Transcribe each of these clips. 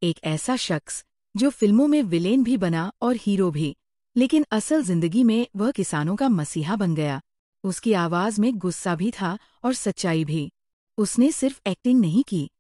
एक ऐसा शख्स जो फिल्मों में विलेन भी बना और हीरो भी, लेकिन असल जिंदगी में वह किसानों का मसीहा बन गया। उसकी आवाज में गुस्सा भी था और सच्चाई भी। उसने सिर्फ एक्टिंग नहीं की,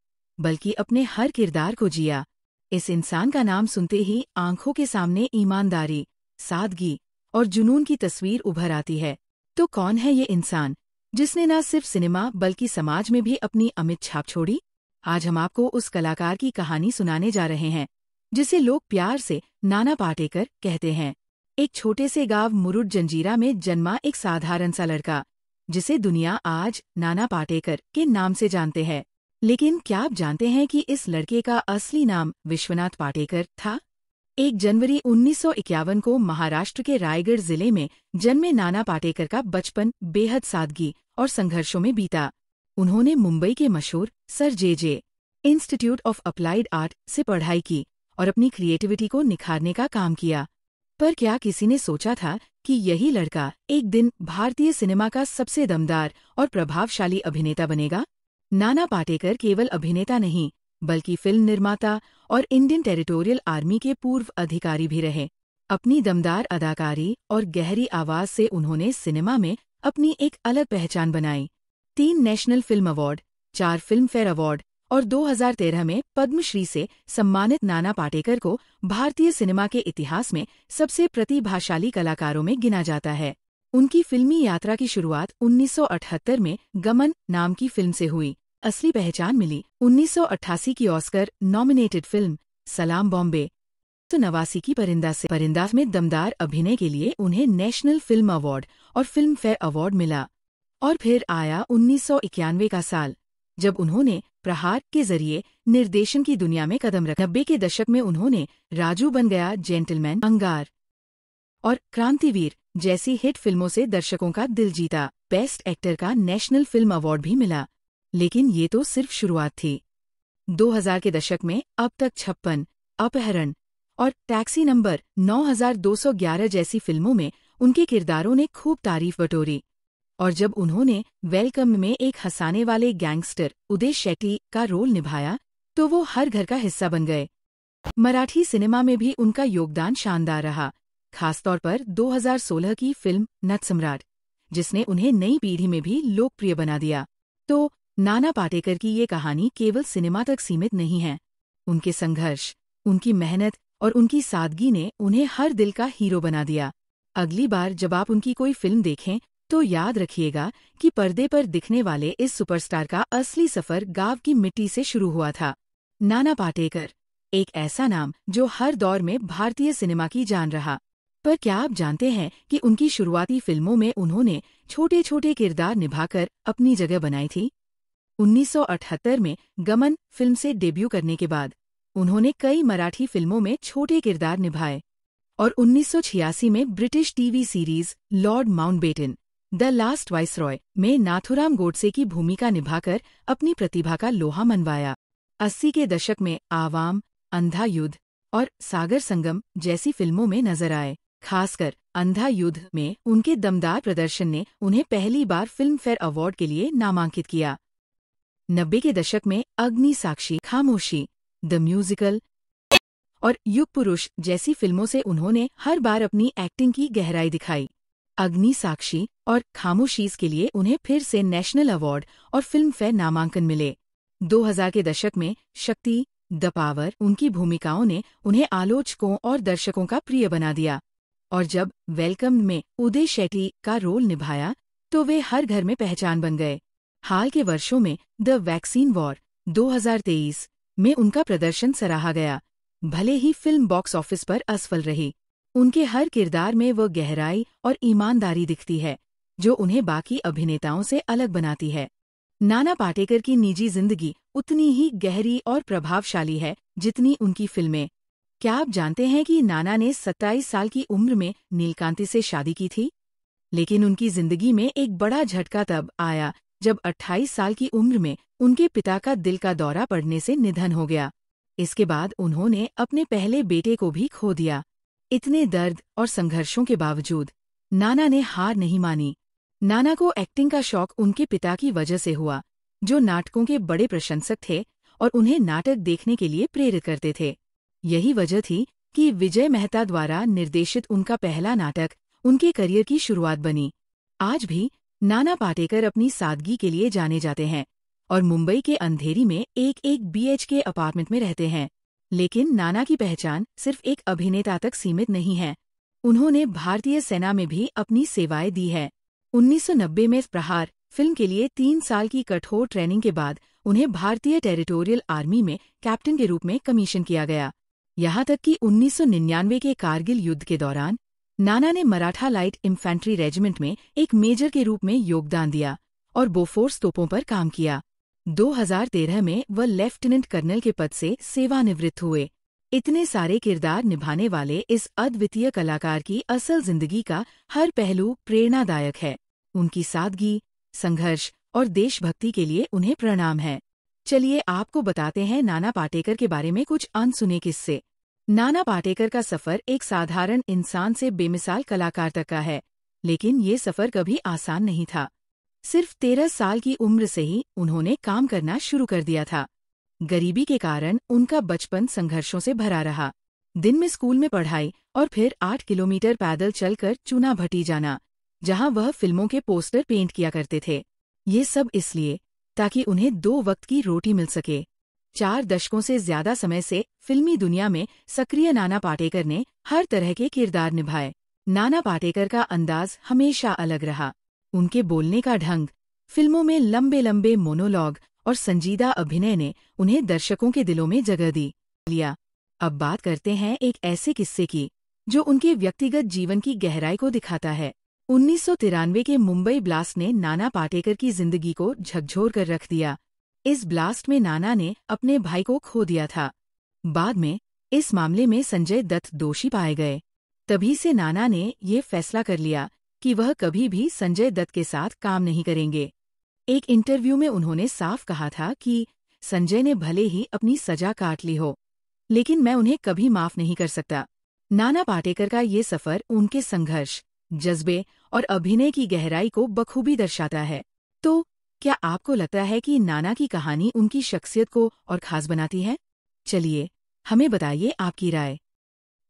बल्कि अपने हर किरदार को जिया। इस इंसान का नाम सुनते ही आंखों के सामने ईमानदारी, सादगी और जुनून की तस्वीर उभर आती है। तो कौन है ये इंसान जिसने न सिर्फ सिनेमा बल्कि समाज में भी अपनी अमिट छाप छोड़ी? आज हम आपको उस कलाकार की कहानी सुनाने जा रहे हैं जिसे लोग प्यार से नाना पाटेकर कहते हैं। एक छोटे से गांव मुरुड जंजीरा में जन्मा एक साधारण सा लड़का, जिसे दुनिया आज नाना पाटेकर के नाम से जानते हैं। लेकिन क्या आप जानते हैं कि इस लड़के का असली नाम विश्वनाथ पाटेकर था? 1 जनवरी 1951 को महाराष्ट्र के रायगढ़ जिले में जन्मे नाना पाटेकर का बचपन बेहद सादगी और संघर्षों में बीता। उन्होंने मुंबई के मशहूर sir J institute of applied art से पढ़ाई की और अपनी क्रिएटिविटी को निखारने का काम किया। पर क्या किसी ने सोचा था कि यही लड़का एक दिन भारतीय सिनेमा का सबसे दमदार और प्रभावशाली अभिनेता बनेगा? नाना पाटेकर केवल अभिनेता नहीं, बल्कि फिल्म निर्माता और इंडियन टेरिटोरियल आर्मी के पूर्व अधिकारी भी रहे। अपनी दमदार अदाकारी और गहरी आवाज से उन्होंने सिनेमा में अपनी एक अलग पहचान बनाई। 3 national film award, 4 film fair award और 2013 में पद्मश्री से सम्मानित नाना पाटेकर को भारतीय सिनेमा के इतिहास में सबसे प्रतिभाशाली कलाकारों में गिना जाता है। उनकी फिल्मी यात्रा की शुरुआत 1978 में गमन नाम की फिल्म से हुई। असली पहचान मिली 1988 की ऑस्कर नॉमिनेटेड फिल्म सलाम बॉम्बे 1989 की परिंदा से। परिंदा में दमदार अभिनय के लिए उन्हें नेशनल फिल्म अवार्ड और फिल्म फेयर अवार्ड मिला। और फिर आया 1991 का साल, जब उन्होंने प्रहार के जरिए निर्देशन की दुनिया में कदम रखा। 90 के दशक में उन्होंने राजू बन गया जेंटलमैन, अंगार और क्रांतिवीर जैसी हिट फिल्मों से दर्शकों का दिल जीता। बेस्ट एक्टर का नेशनल फिल्म अवार्ड भी मिला। लेकिन ये तो सिर्फ शुरुआत थी। 2000 के दशक में अब तक 56, अपहरण और टैक्सी नंबर 9211 जैसी फिल्मों में उनके किरदारों ने खूब तारीफ बटोरी। और जब उन्होंने वेलकम में एक हंसाने वाले गैंगस्टर उदय शेट्टी का रोल निभाया, तो वो हर घर का हिस्सा बन गए। मराठी सिनेमा में भी उनका योगदान शानदार रहा, खासतौर पर 2016 की फिल्म नटसम्राट, जिसने उन्हें नई पीढ़ी में भी लोकप्रिय बना दिया। तो नाना पाटेकर की ये कहानी केवल सिनेमा तक सीमित नहीं है। उनके संघर्ष, उनकी मेहनत और उनकी सादगी ने उन्हें हर दिल का हीरो बना दिया। अगली बार जब आप उनकी कोई फिल्म देखें, तो याद रखिएगा कि पर्दे पर दिखने वाले इस सुपरस्टार का असली सफर गांव की मिट्टी से शुरू हुआ था। नाना पाटेकर, एक ऐसा नाम जो हर दौर में भारतीय सिनेमा की जान रहा। पर क्या आप जानते हैं कि उनकी शुरुआती फिल्मों में उन्होंने छोटे छोटे किरदार निभाकर अपनी जगह बनाई थी? 1978 में गमन फिल्म से डेब्यू करने के बाद उन्होंने कई मराठी फिल्मों में छोटे किरदार निभाए और 1986 में British TV series Lord Mountbatten the last viceroy में नाथुराम गोडसे की भूमिका निभाकर अपनी प्रतिभा का लोहा मनवाया। 80 के दशक में आवाम, अंधा युद्ध और सागर संगम जैसी फिल्मों में नजर आए। खासकर अंधा युद्ध में उनके दमदार प्रदर्शन ने उन्हें पहली बार फिल्म फेयर अवार्ड के लिए नामांकित किया। 90 के दशक में अग्नि साक्षी, खामोशी, द म्यूजिकल और युग पुरुष जैसी फिल्मों से उन्होंने हर बार अपनी एक्टिंग की गहराई दिखाई। अग्नि साक्षी और खामोशीज के लिए उन्हें फिर से नेशनल अवार्ड और फिल्म फेयर नामांकन मिले। 2000 के दशक में शक्ति, द पावर, उनकी भूमिकाओं ने उन्हें आलोचकों और दर्शकों का प्रिय बना दिया। और जब वेलकम में उदय शेट्टी का रोल निभाया, तो वे हर घर में पहचान बन गए। हाल के वर्षों में द वैक्सीन वॉर 2023 में उनका प्रदर्शन सराहा गया, भले ही फिल्म बॉक्स ऑफिस पर असफल रही। उनके हर किरदार में वो गहराई और ईमानदारी दिखती है, जो उन्हें बाकी अभिनेताओं से अलग बनाती है। नाना पाटेकर की निजी जिंदगी उतनी ही गहरी और प्रभावशाली है जितनी उनकी फिल्में। क्या आप जानते हैं कि नाना ने 27 साल की उम्र में नीलकांति से शादी की थी? लेकिन उनकी जिंदगी में एक बड़ा झटका तब आया जब 28 साल की उम्र में उनके पिता का दिल का दौरा पड़ने से निधन हो गया। इसके बाद उन्होंने अपने पहले बेटे को भी खो दिया। इतने दर्द और संघर्षों के बावजूद नाना ने हार नहीं मानी। नाना को एक्टिंग का शौक उनके पिता की वजह से हुआ, जो नाटकों के बड़े प्रशंसक थे और उन्हें नाटक देखने के लिए प्रेरित करते थे। यही वजह थी कि विजय मेहता द्वारा निर्देशित उनका पहला नाटक उनके करियर की शुरुआत बनी। आज भी नाना पाटेकर अपनी सादगी के लिए जाने जाते हैं और मुंबई के अंधेरी में एक BHK अपार्टमेंट में रहते हैं। लेकिन नाना की पहचान सिर्फ एक अभिनेता तक सीमित नहीं है। उन्होंने भारतीय सेना में भी अपनी सेवाएं दी है। 1990 में प्रहार फिल्म के लिए 3 साल की कठोर ट्रेनिंग के बाद उन्हें भारतीय टेरिटोरियल आर्मी में कैप्टन के रूप में कमीशन किया गया। यहाँ तक कि 1999 के कारगिल युद्ध के दौरान नाना ने मराठा लाइट इन्फेंट्री रेजिमेंट में एक मेजर के रूप में योगदान दिया और बोफोर्स तोपों पर काम किया। 2013 में वह लेफ्टिनेंट कर्नल के पद से सेवानिवृत्त हुए। इतने सारे किरदार निभाने वाले इस अद्वितीय कलाकार की असल जिंदगी का हर पहलू प्रेरणादायक है। उनकी सादगी, संघर्ष और देशभक्ति के लिए उन्हें प्रणाम है। चलिए आपको बताते हैं नाना पाटेकर के बारे में कुछ अनसुने किस्से। नाना पाटेकर का सफर एक साधारण इंसान से बेमिसाल कलाकार तक का है, लेकिन ये सफर कभी आसान नहीं था। सिर्फ 13 साल की उम्र से ही उन्होंने काम करना शुरू कर दिया था। गरीबी के कारण उनका बचपन संघर्षों से भरा रहा। दिन में स्कूल में पढ़ाई और फिर 8 किलोमीटर पैदल चलकर चूना भट्टी जाना, जहां वह फिल्मों के पोस्टर पेंट किया करते थे। ये सब इसलिए ताकि उन्हें 2 वक्त की रोटी मिल सके। 4 दशकों से ज्यादा समय से फिल्मी दुनिया में सक्रिय नाना पाटेकर ने हर तरह के किरदार निभाए। नाना पाटेकर का अंदाज हमेशा अलग रहा। उनके बोलने का ढंग, फिल्मों में लंबे लंबे मोनोलॉग और संजीदा अभिनय ने उन्हें दर्शकों के दिलों में जगह दी लिया। अब बात करते हैं एक ऐसे किस्से की जो उनके व्यक्तिगत जीवन की गहराई को दिखाता है। 1993 के मुंबई ब्लास्ट ने नाना पाटेकर की जिंदगी को झकझोर कर रख दिया। इस ब्लास्ट में नाना ने अपने भाई को खो दिया था। बाद में इस मामले में संजय दत्त दोषी पाए गए। तभी से नाना ने ये फैसला कर लिया कि वह कभी भी संजय दत्त के साथ काम नहीं करेंगे। एक इंटरव्यू में उन्होंने साफ कहा था कि संजय ने भले ही अपनी सजा काट ली हो, लेकिन मैं उन्हें कभी माफ नहीं कर सकता। नाना पाटेकर का ये सफर उनके संघर्ष, जज्बे और अभिनय की गहराई को बखूबी दर्शाता है। तो क्या आपको लगता है कि नाना की कहानी उनकी शख्सियत को और खास बनाती है? चलिए, हमें बताइए आपकी राय।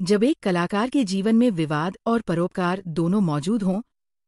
जब एक कलाकार के जीवन में विवाद और परोपकार दोनों मौजूद हों,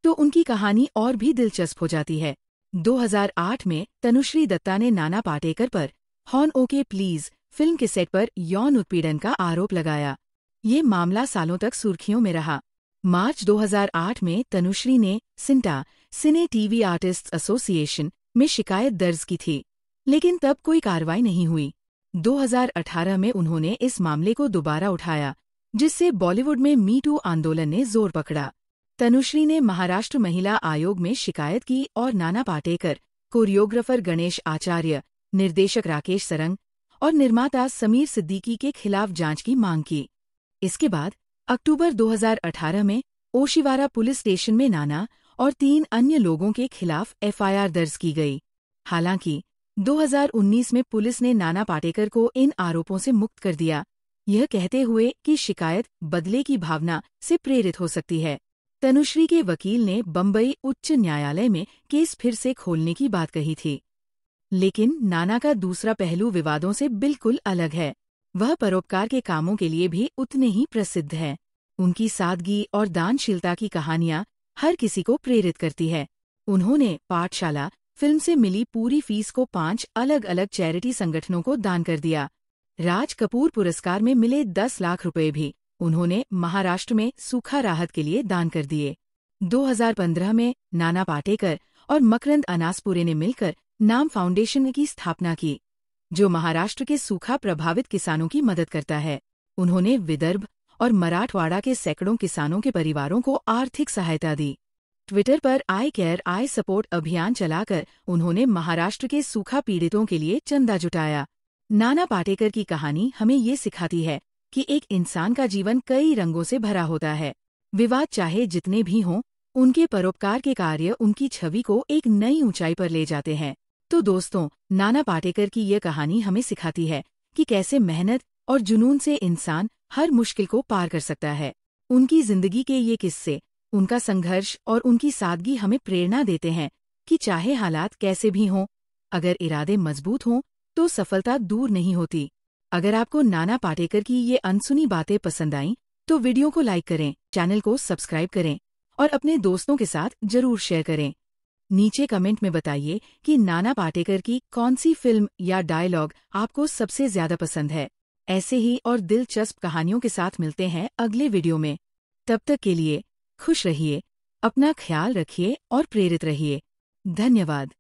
तो उनकी कहानी और भी दिलचस्प हो जाती है। 2008 में तनुश्री दत्ता ने नाना पाटेकर पर हॉर्न ओके प्लीज फिल्म के सेट पर यौन उत्पीड़न का आरोप लगाया। ये मामला सालों तक सुर्खियों में रहा। मार्च 2008 में तनुश्री ने सिंटा सिने टीवी आर्टिस्ट्स एसोसिएशन में शिकायत दर्ज की थी, लेकिन तब कोई कार्रवाई नहीं हुई। 2018 में उन्होंने इस मामले को दोबारा उठाया, जिससे बॉलीवुड में मी टू आंदोलन ने जोर पकड़ा। तनुश्री ने महाराष्ट्र महिला आयोग में शिकायत की और नाना पाटेकर, कोरियोग्राफर गणेश आचार्य, निर्देशक राकेश सरंग और निर्माता समीर सिद्दीकी के खिलाफ जांच की मांग की। इसके बाद अक्टूबर 2018 में ओशिवारा पुलिस स्टेशन में नाना और 3 अन्य लोगों के खिलाफ FIR दर्ज की गई। हालांकि 2019 में पुलिस ने नाना पाटेकर को इन आरोपों से मुक्त कर दिया, यह कहते हुए कि शिकायत बदले की भावना से प्रेरित हो सकती है। तनुश्री के वकील ने बम्बई उच्च न्यायालय में केस फिर से खोलने की बात कही थी। लेकिन नाना का दूसरा पहलू विवादों से बिल्कुल अलग है। वह परोपकार के कामों के लिए भी उतने ही प्रसिद्ध है। उनकी सादगी और दानशीलता की कहानियां हर किसी को प्रेरित करती है। उन्होंने पाठशाला फिल्म से मिली पूरी फीस को 5 अलग अलग चैरिटी संगठनों को दान कर दिया। राज कपूर पुरस्कार में मिले 10 लाख रुपए भी उन्होंने महाराष्ट्र में सूखा राहत के लिए दान कर दिए। 2015 में नाना पाटेकर और मकरंद अनासपुरे ने मिलकर नाम फाउंडेशन की स्थापना की, जो महाराष्ट्र के सूखा प्रभावित किसानों की मदद करता है। उन्होंने विदर्भ और मराठवाड़ा के सैकड़ों किसानों के परिवारों को आर्थिक सहायता दी। ट्विटर पर आई केयर आई सपोर्ट अभियान चलाकर उन्होंने महाराष्ट्र के सूखा पीड़ितों के लिए चंदा जुटाया। नाना पाटेकर की कहानी हमें ये सिखाती है कि एक इंसान का जीवन कई रंगों से भरा होता है। विवाद चाहे जितने भी हों, उनके परोपकार के कार्य उनकी छवि को एक नई ऊंचाई पर ले जाते हैं। तो दोस्तों, नाना पाटेकर की ये कहानी हमें सिखाती है कि कैसे मेहनत और जुनून से इंसान हर मुश्किल को पार कर सकता है। उनकी जिंदगी के ये किस्से, उनका संघर्ष और उनकी सादगी हमें प्रेरणा देते हैं कि चाहे हालात कैसे भी हों, अगर इरादे मजबूत हों तो सफलता दूर नहीं होती। अगर आपको नाना पाटेकर की ये अनसुनी बातें पसंद आईं, तो वीडियो को लाइक करें, चैनल को सब्सक्राइब करें और अपने दोस्तों के साथ जरूर शेयर करें। नीचे कमेंट में बताइए कि नाना पाटेकर की कौन सी फिल्म या डायलॉग आपको सबसे ज्यादा पसंद है। ऐसे ही और दिलचस्प कहानियों के साथ मिलते हैं अगले वीडियो में। तब तक के लिए खुश रहिए, अपना ख्याल रखिए और प्रेरित रहिए। धन्यवाद।